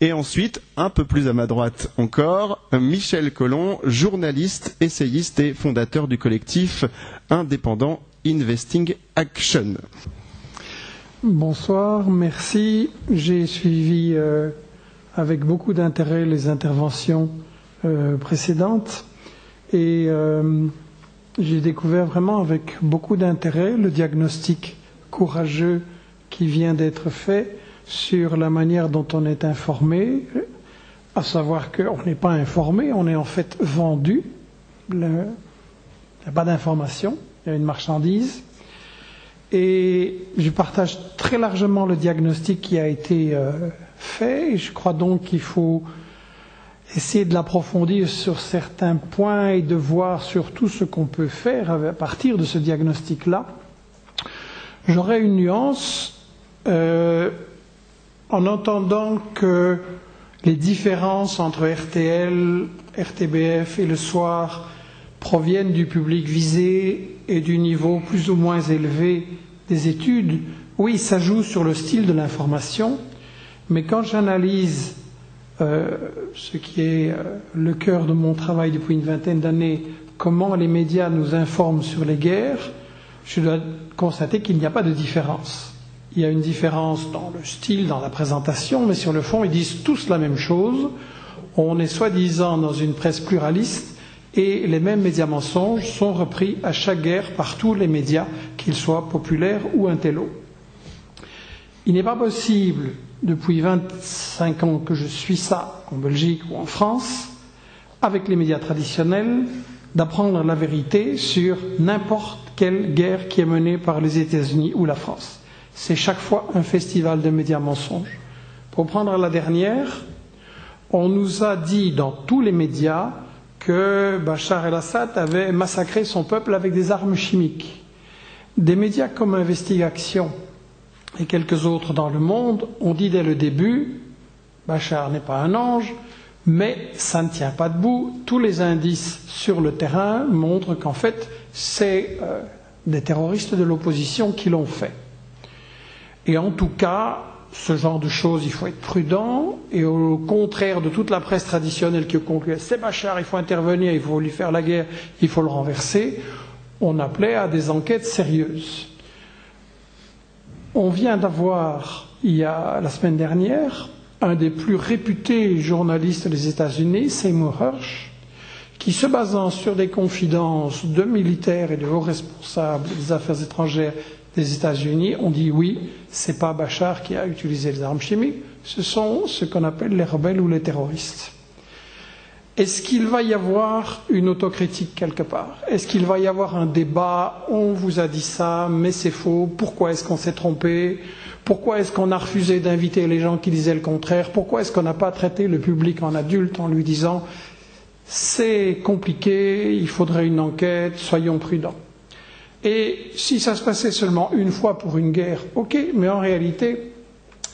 Et ensuite, un peu plus à ma droite encore, Michel Collomb, journaliste, essayiste et fondateur du collectif indépendant Investing Action. Bonsoir, merci. J'ai suivi avec beaucoup d'intérêt les interventions précédentes et j'ai découvert vraiment avec beaucoup d'intérêt le diagnostic courageux qui vient d'être fait sur la manière dont on est informé, à savoir qu'on n'est pas informé, on est en fait vendu. Il n'y a pas d'information, il y a une marchandise. Et je partage très largement le diagnostic qui a été fait. Et je crois donc qu'il faut essayer de l'approfondir sur certains points et de voir surtout ce qu'on peut faire à partir de ce diagnostic-là. J'aurais une nuance en entendant que les différences entre RTL, RTBF et Le Soir proviennent du public visé et du niveau plus ou moins élevé des études. Oui, ça joue sur le style de l'information, mais quand j'analyse ce qui est le cœur de mon travail depuis une vingtaine d'années, comment les médias nous informent sur les guerres, je dois constater qu'il n'y a pas de différence. Il y a une différence dans le style, dans la présentation, mais sur le fond, ils disent tous la même chose. On est soi-disant dans une presse pluraliste, et les mêmes médias mensonges sont repris à chaque guerre par tous les médias, qu'ils soient populaires ou intello. Il n'est pas possible, depuis 25 ans que je suis ça, en Belgique ou en France, avec les médias traditionnels, d'apprendre la vérité sur n'importe quelle guerre qui est menée par les États-Unis ou la France. C'est chaque fois un festival de médias mensonges. Pour prendre la dernière, on nous a dit dans tous les médias que Bachar el-Assad avait massacré son peuple avec des armes chimiques. Des médias comme Investigation et quelques autres dans le monde ont dit dès le début Bachar n'est pas un ange, mais ça ne tient pas debout. Tous les indices sur le terrain montrent qu'en fait, c'est des terroristes de l'opposition qui l'ont fait. Et en tout cas, ce genre de choses, il faut être prudent, et au contraire de toute la presse traditionnelle qui conclut c'est Bachar, il faut intervenir, il faut lui faire la guerre, il faut le renverser, on appelait à des enquêtes sérieuses. On vient d'avoir, la semaine dernière, un des plus réputés journalistes des États-Unis, Seymour Hersh, qui, se basant sur des confidences de militaires et de hauts responsables des affaires étrangères des États-Unis, ont dit oui, c'est pas Bachar qui a utilisé les armes chimiques, ce sont ce qu'on appelle les rebelles ou les terroristes. Est-ce qu'il va y avoir une autocritique quelque part? Est-ce qu'il va y avoir un débat? On vous a dit ça, mais c'est faux. Pourquoi est-ce qu'on s'est trompé? Pourquoi est-ce qu'on a refusé d'inviter les gens qui disaient le contraire? Pourquoi est-ce qu'on n'a pas traité le public en adulte en lui disant c'est compliqué, il faudrait une enquête, soyons prudents? Et si ça se passait seulement une fois pour une guerre, ok, mais en réalité,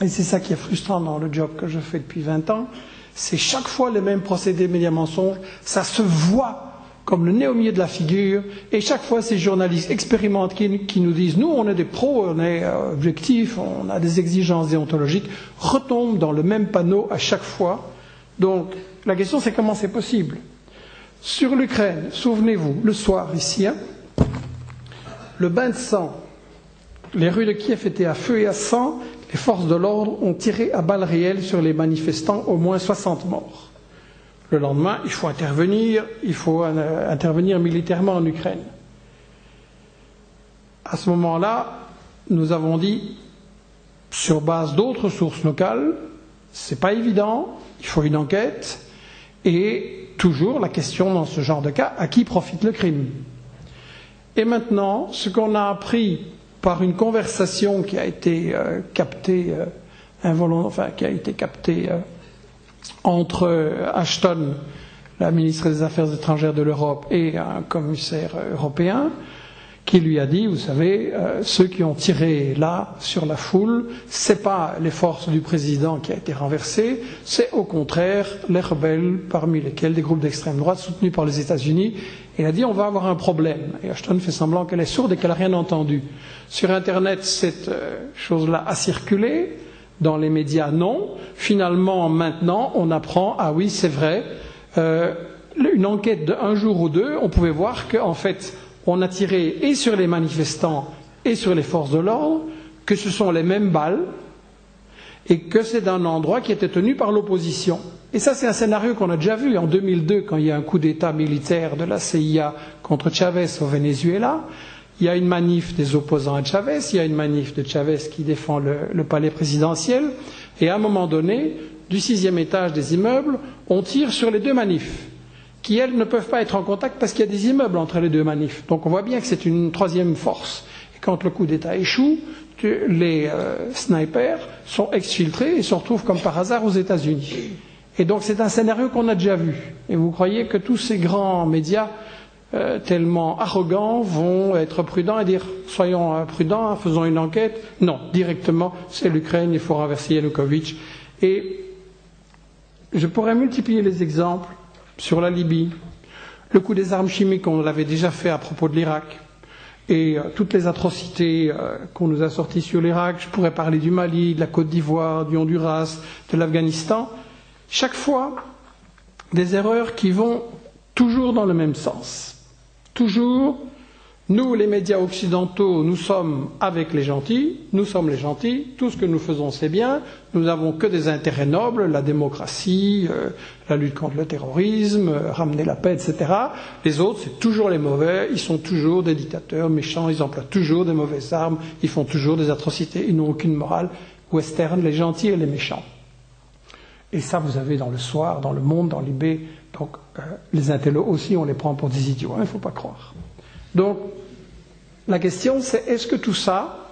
et c'est ça qui est frustrant dans le job que je fais depuis 20 ans, c'est chaque fois le même procédé médias mensonges, ça se voit comme le nez au milieu de la figure, et chaque fois ces journalistes expérimentés qui nous disent nous on est des pros, on est objectifs, on a des exigences déontologiques, retombent dans le même panneau à chaque fois. Donc la question c'est comment c'est possible. Sur l'Ukraine, souvenez-vous, le soir ici, le bain de sang, les rues de Kiev étaient à feu et à sang, les forces de l'ordre ont tiré à balles réelles sur les manifestants, au moins 60 morts. Le lendemain, il faut intervenir militairement en Ukraine. À ce moment-là, nous avons dit, sur base d'autres sources locales, c'est pas évident, il faut une enquête, et toujours la question dans ce genre de cas, à qui profite le crime? Et maintenant, ce qu'on a appris par une conversation qui a été captée entre Ashton, la ministre des Affaires étrangères de l'Europe, et un commissaire européen, qui lui a dit, vous savez, ceux qui ont tiré là sur la foule, c'est pas les forces du président qui a été renversé, c'est au contraire les rebelles, parmi lesquels des groupes d'extrême droite soutenus par les États-Unis. Et il a dit on va avoir un problème. Et Ashton fait semblant qu'elle est sourde et qu'elle n'a rien entendu. Sur Internet, cette chose-là a circulé. Dans les médias, non. Finalement, maintenant, on apprend, ah oui, c'est vrai, une enquête de 1 jour ou 2, on pouvait voir qu'en fait, on a tiré et sur les manifestants et sur les forces de l'ordre, que ce sont les mêmes balles, et que c'est un endroit qui était tenu par l'opposition. Et ça, c'est un scénario qu'on a déjà vu en 2002, quand il y a un coup d'État militaire de la CIA contre Chavez au Venezuela. Il y a une manif des opposants à Chavez, il y a une manif de Chavez qui défend le palais présidentiel, et à un moment donné, du 6e étage des immeubles, on tire sur les 2 manifs, qui, elles, ne peuvent pas être en contact parce qu'il y a des immeubles entre les 2 manifs. Donc on voit bien que c'est une 3e force. Et quand le coup d'État échoue, les snipers sont exfiltrés et se retrouvent comme par hasard aux États-Unis. Et donc c'est un scénario qu'on a déjà vu. Et vous croyez que tous ces grands médias tellement arrogants vont être prudents et dire soyons prudents, faisons une enquête? Non, directement, c'est l'Ukraine, il faut renverser Yanukovych. Et je pourrais multiplier les exemples sur la Libye, le coup des armes chimiques, on l'avait déjà fait à propos de l'Irak, et toutes les atrocités qu'on nous a sorties sur l'Irak. Je pourrais parler du Mali, de la Côte d'Ivoire, du Honduras, de l'Afghanistan. Chaque fois, des erreurs qui vont toujours dans le même sens. Toujours, nous, les médias occidentaux, nous sommes avec les gentils, nous sommes les gentils, tout ce que nous faisons c'est bien, nous n'avons que des intérêts nobles, la démocratie, la lutte contre le terrorisme, ramener la paix, etc. Les autres, c'est toujours les mauvais, ils sont toujours des dictateurs méchants, ils emploient toujours des mauvaises armes, ils font toujours des atrocités, ils n'ont aucune morale. Western, les gentils et les méchants. Et ça, vous avez dans le Soir, dans Le Monde, dans l'IB, donc les intellos aussi, on les prend pour des idiots, il ne faut pas croire. Donc, la question c'est, est-ce que tout ça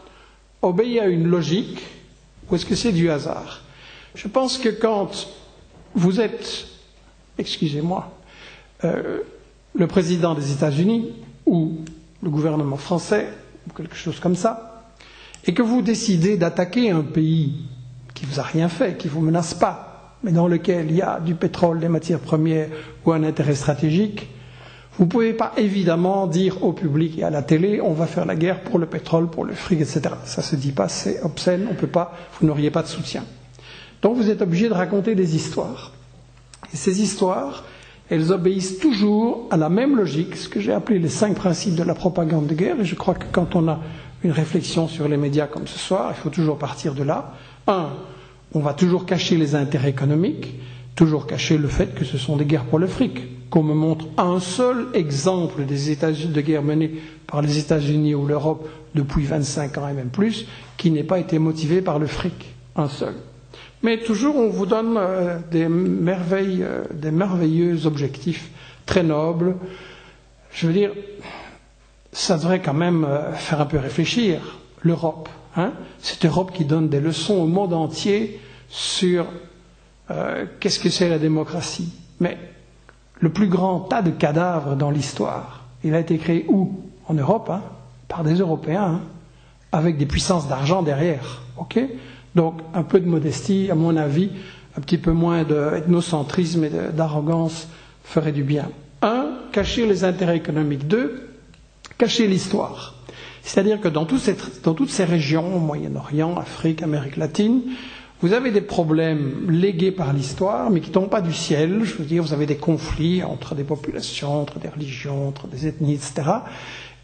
obéit à une logique ou est-ce que c'est du hasard? Je pense que quand vous êtes, excusez-moi, le président des États-Unis ou le gouvernement français ou quelque chose comme ça, et que vous décidez d'attaquer un pays qui ne vous a rien fait, qui ne vous menace pas, mais dans lequel il y a du pétrole, des matières premières ou un intérêt stratégique, vous ne pouvez pas évidemment dire au public et à la télé on va faire la guerre pour le pétrole, pour le fric, etc. Ça ne se dit pas, c'est obscène, on peut pas, vous n'auriez pas de soutien. Donc vous êtes obligé de raconter des histoires. Et ces histoires, elles obéissent toujours à la même logique, ce que j'ai appelé les 5 principes de la propagande de guerre, et je crois que quand on a une réflexion sur les médias comme ce soir, il faut toujours partir de là. 1. On va toujours cacher les intérêts économiques, toujours cacher le fait que ce sont des guerres pour le fric. Qu'on me montre un seul exemple de guerre menée par les États-Unis ou l'Europe depuis 25 ans et même plus, qui n'ait pas été motivé par le fric, un seul. Mais toujours on vous donne des merveilleux objectifs très nobles. Je veux dire, ça devrait quand même faire un peu réfléchir l'Europe. Cette Europe qui donne des leçons au monde entier sur qu'est-ce que c'est la démocratie. Mais le plus grand tas de cadavres dans l'histoire, il a été créé où? En Europe, par des Européens, avec des puissances d'argent derrière. Okay? Donc un peu de modestie, à mon avis, un petit peu moins d'ethnocentrisme et d'arrogance ferait du bien. 1. Cacher les intérêts économiques. 2. Cacher l'histoire. C'est-à-dire que dans toutes ces régions, au Moyen-Orient, Afrique, Amérique latine, vous avez des problèmes légués par l'histoire, mais qui ne tombent pas du ciel. Je veux dire, vous avez des conflits entre des populations, entre des religions, entre des ethnies, etc.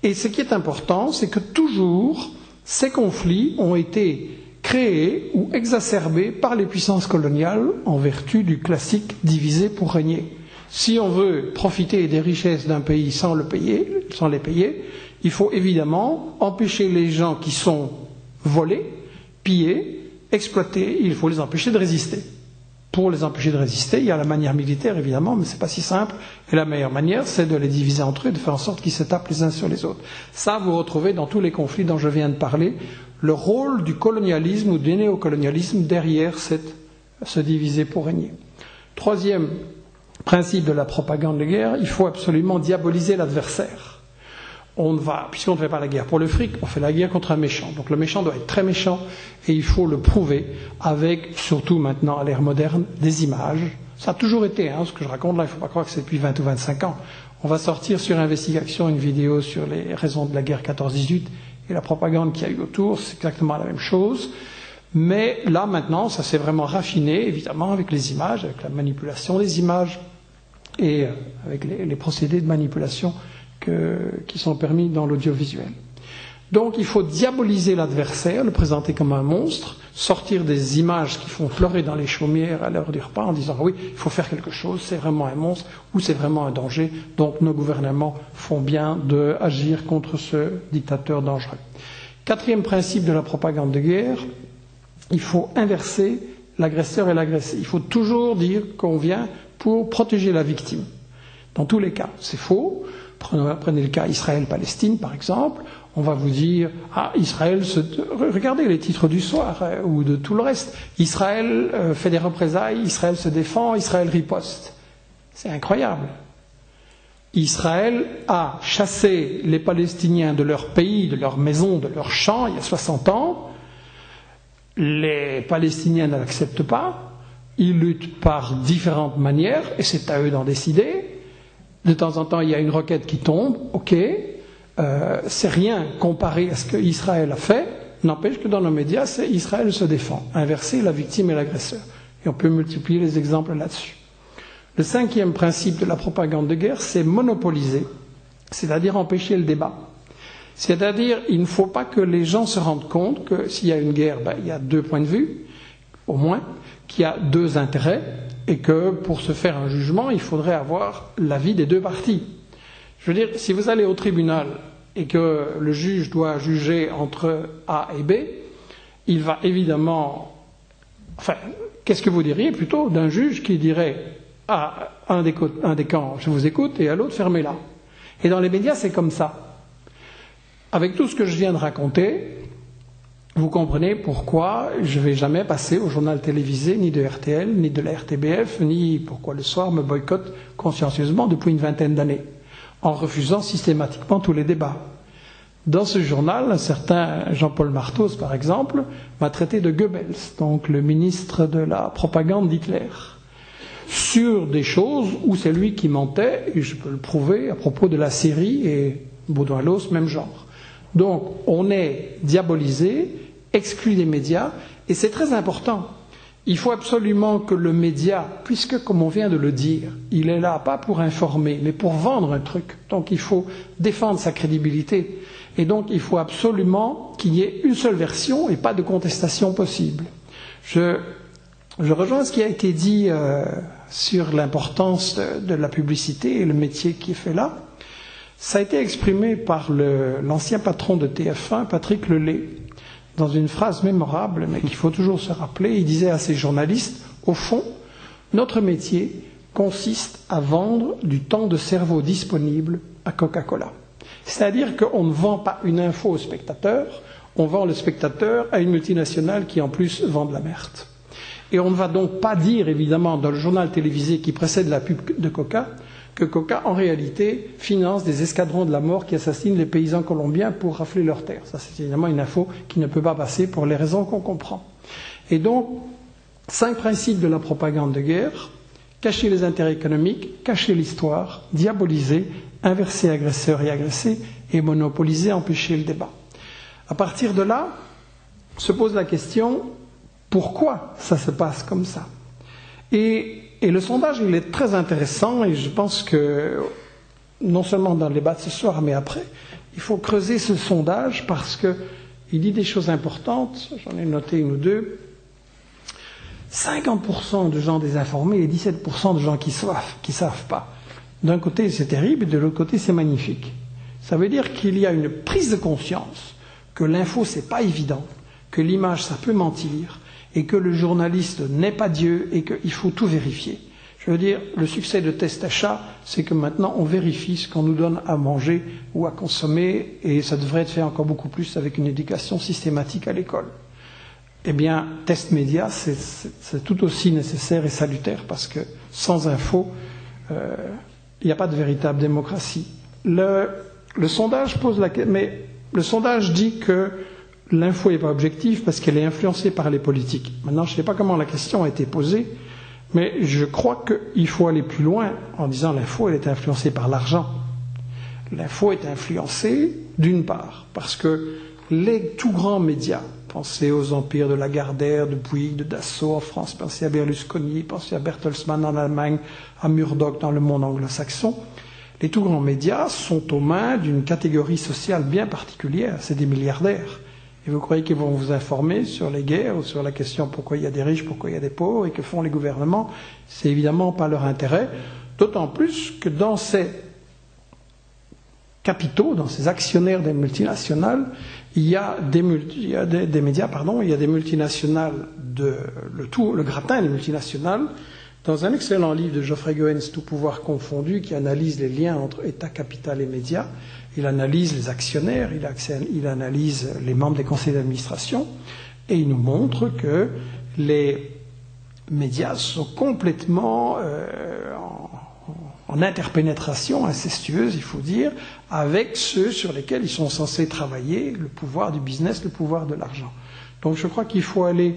Et ce qui est important, c'est que toujours, ces conflits ont été créés ou exacerbés par les puissances coloniales en vertu du classique diviser pour régner. Si on veut profiter des richesses d'un pays sans les payer, il faut évidemment empêcher les gens qui sont volés, pillés, exploités, il faut les empêcher de résister. Pour les empêcher de résister, il y a la manière militaire évidemment, mais ce n'est pas si simple. Et la meilleure manière, c'est de les diviser entre eux, de faire en sorte qu'ils se tapent les uns sur les autres. Ça, vous retrouvez dans tous les conflits dont je viens de parler, le rôle du colonialisme ou du néocolonialisme derrière ce diviser pour régner. 3e principe de la propagande de guerre, il faut absolument diaboliser l'adversaire. Puisqu'on ne fait pas la guerre pour le fric, on fait la guerre contre un méchant. Donc le méchant doit être très méchant et il faut le prouver avec, surtout maintenant à l'ère moderne, des images. Ça a toujours été, ce que je raconte là, il ne faut pas croire que c'est depuis 20 ou 25 ans. On va sortir sur Investigation une vidéo sur les raisons de la guerre 14-18 et la propagande qu'il y a eu autour, c'est exactement la même chose. Mais là, maintenant, ça s'est vraiment raffiné, évidemment, avec les images, avec la manipulation des images et avec les procédés de manipulation qui sont permis dans l'audiovisuel. Donc, il faut diaboliser l'adversaire, le présenter comme un monstre, sortir des images qui font pleurer dans les chaumières à l'heure du repas en disant « oui, il faut faire quelque chose, c'est vraiment un monstre ou c'est vraiment un danger, donc nos gouvernements font bien d'agir contre ce dictateur dangereux ». Quatrième principe de la propagande de guerre, il faut inverser l'agresseur et l'agressé. Il faut toujours dire qu'on vient pour protéger la victime. Dans tous les cas, c'est faux. Prenez le cas Israël-Palestine, par exemple. On va vous dire, regardez les titres du soir ou de tout le reste. Israël fait des représailles, Israël se défend, Israël riposte. C'est incroyable. Israël a chassé les Palestiniens de leur pays, de leur maison, de leur champ il y a 60 ans. Les Palestiniens ne l'acceptent pas. Ils luttent par différentes manières et c'est à eux d'en décider. De temps en temps, il y a une roquette qui tombe, ok. C'est rien comparé à ce qu'Israël a fait. N'empêche que dans nos médias, c'est Israël se défend. Inverser la victime et l'agresseur. Et on peut multiplier les exemples là-dessus. Le cinquième principe de la propagande de guerre, c'est monopoliser, c'est-à-dire empêcher le débat. C'est-à-dire, il ne faut pas que les gens se rendent compte que s'il y a une guerre, il y a deux points de vue, au moins, qu'il y a deux intérêts, et que pour se faire un jugement, il faudrait avoir l'avis des deux parties. Je veux dire, si vous allez au tribunal et que le juge doit juger entre A et B, il va évidemment... Enfin, qu'est-ce que vous diriez plutôt d'un juge qui dirait à un des camps, je vous écoute, et à l'autre, fermez-la. Et dans les médias, c'est comme ça. Avec tout ce que je viens de raconter, vous comprenez pourquoi je ne vais jamais passer au journal télévisé, ni de RTL, ni de la RTBF, ni pourquoi le soir me boycotte consciencieusement depuis une vingtaine d'années, en refusant systématiquement tous les débats. Dans ce journal, un certain Jean-Paul Martos, par exemple, m'a traité de Goebbels, donc le ministre de la propagande d'Hitler, sur des choses où c'est lui qui mentait, et je peux le prouver à propos de la Syrie et Baudouin-Lous, même genre. Donc, on est diabolisé, exclu des médias, et c'est très important. Il faut absolument que le média, puisque, comme on vient de le dire, il est là pas pour informer, mais pour vendre un truc. Donc, il faut défendre sa crédibilité. Et donc, il faut absolument qu'il y ait une seule version et pas de contestation possible. Je rejoins ce qui a été dit sur l'importance de la publicité et le métier qui est fait là. Ça a été exprimé par l'ancien patron de TF1, Patrick Lelay, dans une phrase mémorable, mais qu'il faut toujours se rappeler. Il disait à ses journalistes, au fond, notre métier consiste à vendre du temps de cerveau disponible à Coca-Cola. C'est-à-dire qu'on ne vend pas une info au spectateur, on vend le spectateur à une multinationale qui en plus vend de la merde. Et on ne va donc pas dire, évidemment, dans le journal télévisé qui précède la pub de Coca, que Coca, en réalité, finance des escadrons de la mort qui assassinent les paysans colombiens pour rafler leurs terres. Ça, c'est évidemment une info qui ne peut pas passer pour les raisons qu'on comprend. Et donc, 5 principes de la propagande de guerre: cacher les intérêts économiques, cacher l'histoire, diaboliser, inverser agresseur et agressé, et monopoliser, empêcher le débat. À partir de là, se pose la question, pourquoi ça se passe comme ça ? Et le sondage, il est très intéressant, et je pense que, non seulement dans le débat de ce soir, mais après, il faut creuser ce sondage parce qu'il dit des choses importantes. J'en ai noté une ou deux. 50% de gens désinformés et 17% de gens qui savent pas. D'un côté, c'est terrible, et de l'autre côté, c'est magnifique. Ça veut dire qu'il y a une prise de conscience que l'info, c'est pas évident, que l'image, ça peut mentir, et que le journaliste n'est pas Dieu, et qu'il faut tout vérifier. Je veux dire, le succès de Test Achat, c'est que maintenant, on vérifie ce qu'on nous donne à manger ou à consommer, et ça devrait être fait encore beaucoup plus avec une éducation systématique à l'école. Eh bien, Test Média, c'est tout aussi nécessaire et salutaire, parce que sans info, il n'y a pas de véritable démocratie. Le sondage pose la question, mais le sondage dit que l'info n'est pas objective parce qu'elle est influencée par les politiques. Maintenant, je ne sais pas comment la question a été posée, mais je crois qu'il faut aller plus loin en disant l'info, elle est influencée par l'argent. L'info est influencée, d'une part, parce que les tout grands médias Pensez aux empires de Lagardère, de Bouygues, de Dassault en France, pensez à Berlusconi, pensez à Bertelsmann en Allemagne, à Murdoch dans le monde anglo-saxon. Les tout grands médias sont aux mains d'une catégorie sociale bien particulière, c'est des milliardaires. Et vous croyez qu'ils vont vous informer sur les guerres ou sur la question pourquoi il y a des riches, pourquoi il y a des pauvres et que font les gouvernements? C'est évidemment pas leur intérêt, d'autant plus que dans ces capitaux, dans ces actionnaires des multinationales, il y a des médias, il y a des multinationales, le gratin des multinationales. Dans un excellent livre de Geoffrey Goens, Tout pouvoir confondu, qui analyse les liens entre État, capital et médias, il analyse les actionnaires, il analyse les membres des conseils d'administration, et il nous montre que les médias sont complètement en interpénétration incestueuse, il faut dire, avec ceux sur lesquels ils sont censés travailler, le pouvoir du business, le pouvoir de l'argent. Donc je crois qu'il faut aller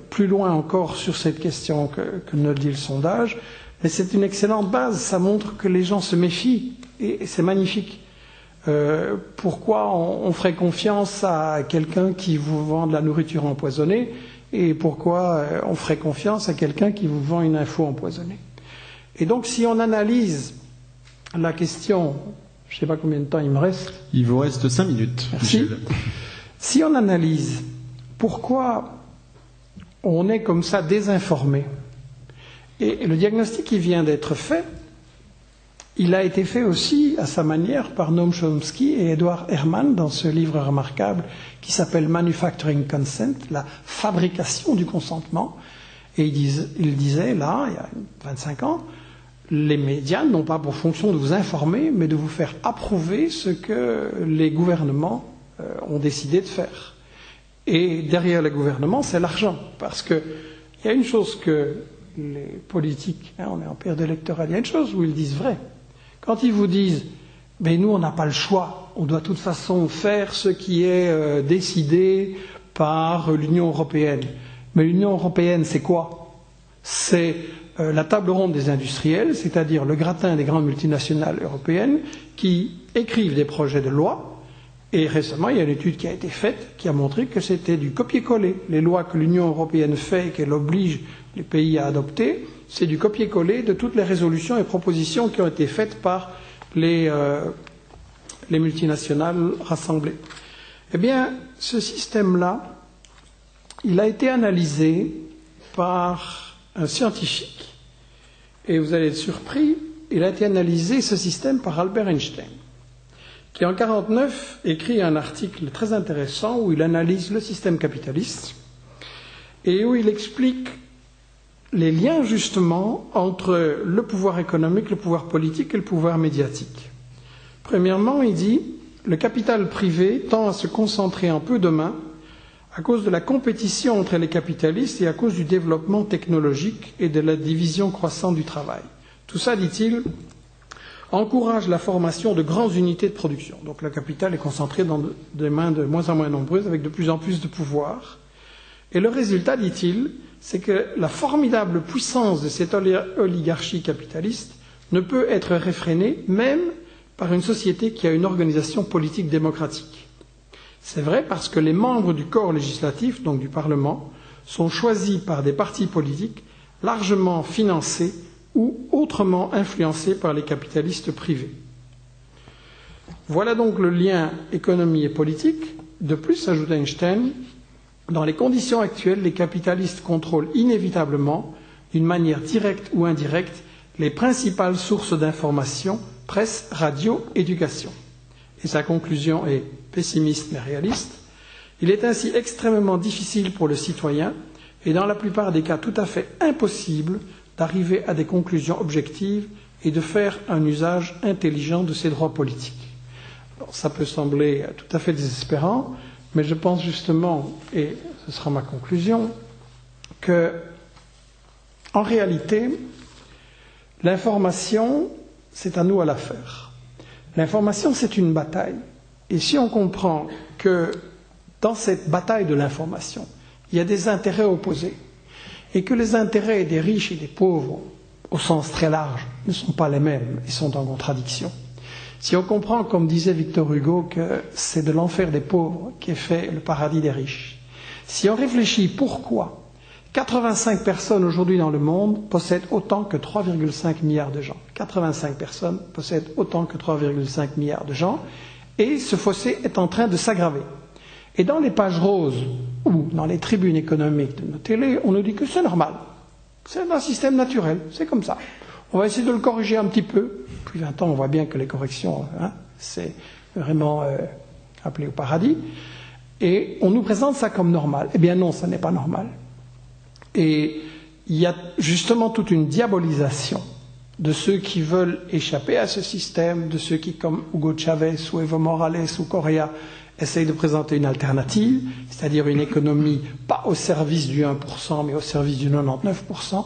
plus loin encore sur cette question que ne le dit le sondage, mais c'est une excellente base, ça montre que les gens se méfient, et c'est magnifique. Pourquoi on ferait confiance à quelqu'un qui vous vend de la nourriture empoisonnée, et pourquoi on ferait confiance à quelqu'un qui vous vend une info empoisonnée? Et donc si on analyse la question, je ne sais pas combien de temps il me reste. Il vous reste 5 minutes. Merci. Michel. Si on analyse pourquoi on est comme ça désinformé, et le diagnostic qui vient d'être fait, il a été fait aussi à sa manière par Noam Chomsky et Edward Herman dans ce livre remarquable qui s'appelle Manufacturing Consent, la fabrication du consentement. Et il disait là, il y a 25 ans, les médias n'ont pas pour fonction de vous informer, mais de vous faire approuver ce que les gouvernements ont décidé de faire. Et derrière les gouvernements, c'est l'argent. Parce qu'il y a une chose que les politiques, on est en période électorale, il y a une chose où ils disent vrai. Quand ils vous disent « mais nous, on n'a pas le choix, on doit de toute façon faire ce qui est décidé par l'Union européenne ». Mais l'Union européenne, c'est quoi? C'est la table ronde des industriels, c'est-à-dire le gratin des grandes multinationales européennes qui écrivent des projets de loi. Et récemment, il y a une étude qui a été faite qui a montré que c'était du copier-coller. Les lois que l'Union européenne fait et qu'elle oblige les pays à adopter, c'est du copier-coller de toutes les résolutions et propositions qui ont été faites par les multinationales rassemblées. Eh bien, ce système-là, il a été analysé par un scientifique. Et vous allez être surpris, il a été analysé, ce système, par Albert Einstein, qui en 1949 écrit un article très intéressant où il analyse le système capitaliste et où il explique les liens justement entre le pouvoir économique, le pouvoir politique et le pouvoir médiatique. Premièrement, il dit « Le capital privé tend à se concentrer en peu de mains à cause de la compétition entre les capitalistes et à cause du développement technologique et de la division croissante du travail. Tout ça, dit-il, encourage la formation de grandes unités de production. » Donc le capital est concentré dans des mains de moins en moins nombreuses avec de plus en plus de pouvoir. Et le résultat, dit-il, c'est que la formidable puissance de cette oligarchie capitaliste ne peut être réfrénée même par une société qui a une organisation politique démocratique. C'est vrai parce que les membres du corps législatif, donc du Parlement, sont choisis par des partis politiques largement financés ou autrement influencés par les capitalistes privés. Voilà donc le lien économie et politique. De plus, ajoute Einstein, dans les conditions actuelles, les capitalistes contrôlent inévitablement, d'une manière directe ou indirecte, les principales sources d'information, presse, radio, éducation. Et sa conclusion est pessimiste mais réaliste. Il est ainsi extrêmement difficile pour le citoyen, et dans la plupart des cas tout à fait impossible, d'arriver à des conclusions objectives et de faire un usage intelligent de ses droits politiques. Alors, ça peut sembler tout à fait désespérant, mais je pense justement, et ce sera ma conclusion, que, en réalité, l'information, c'est à nous à la faire. L'information, c'est une bataille. Et si on comprend que dans cette bataille de l'information, il y a des intérêts opposés, et que les intérêts des riches et des pauvres, au sens très large, ne sont pas les mêmes et sont en contradiction. Si on comprend, comme disait Victor Hugo, que c'est de l'enfer des pauvres qu'est fait le paradis des riches, si on réfléchit pourquoi 85 personnes aujourd'hui dans le monde possèdent autant que 3,5 milliards de gens, 85 personnes possèdent autant que 3,5 milliards de gens, et ce fossé est en train de s'aggraver. Et dans les pages roses ou dans les tribunes économiques de nos télés, on nous dit que c'est normal, c'est un système naturel, c'est comme ça. On va essayer de le corriger un petit peu. Depuis 20 ans, on voit bien que les corrections, c'est vraiment appelé au paradis. Et on nous présente ça comme normal. Eh bien non, ça n'est pas normal. Et il y a justement toute une diabolisation de ceux qui veulent échapper à ce système, de ceux qui, comme Hugo Chavez ou Evo Morales ou Correa, essayent de présenter une alternative, c'est-à-dire une économie pas au service du 1%, mais au service du 99%.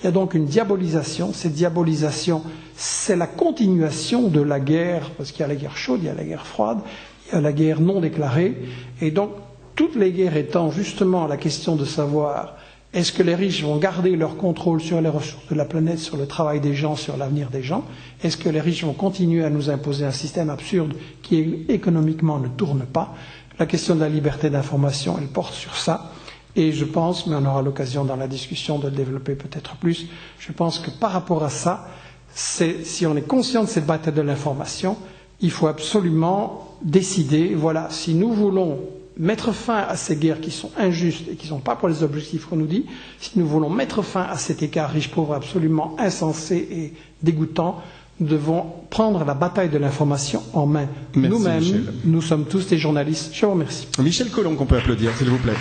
Il y a donc une diabolisation. Cette diabolisation, c'est la continuation de la guerre, parce qu'il y a la guerre chaude, il y a la guerre froide, il y a la guerre non déclarée. Et donc, toutes les guerres étant justement la question de savoir est-ce que les riches vont garder leur contrôle sur les ressources de la planète, sur le travail des gens, sur l'avenir des gens? Est-ce que les riches vont continuer à nous imposer un système absurde qui économiquement ne tourne pas? La question de la liberté d'information, elle porte sur ça. Et je pense, mais on aura l'occasion dans la discussion de le développer peut-être plus, je pense que par rapport à ça, si on est conscient de cette bataille de l'information, il faut absolument décider, voilà, si nous voulons mettre fin à ces guerres qui sont injustes et qui ne sont pas pour les objectifs qu'on nous dit, si nous voulons mettre fin à cet écart riche-pauvre absolument insensé et dégoûtant, nous devons prendre la bataille de l'information en main. Nous-mêmes, nous sommes tous des journalistes. Je vous remercie. Michel Collomb, qu'on peut applaudir, s'il vous plaît.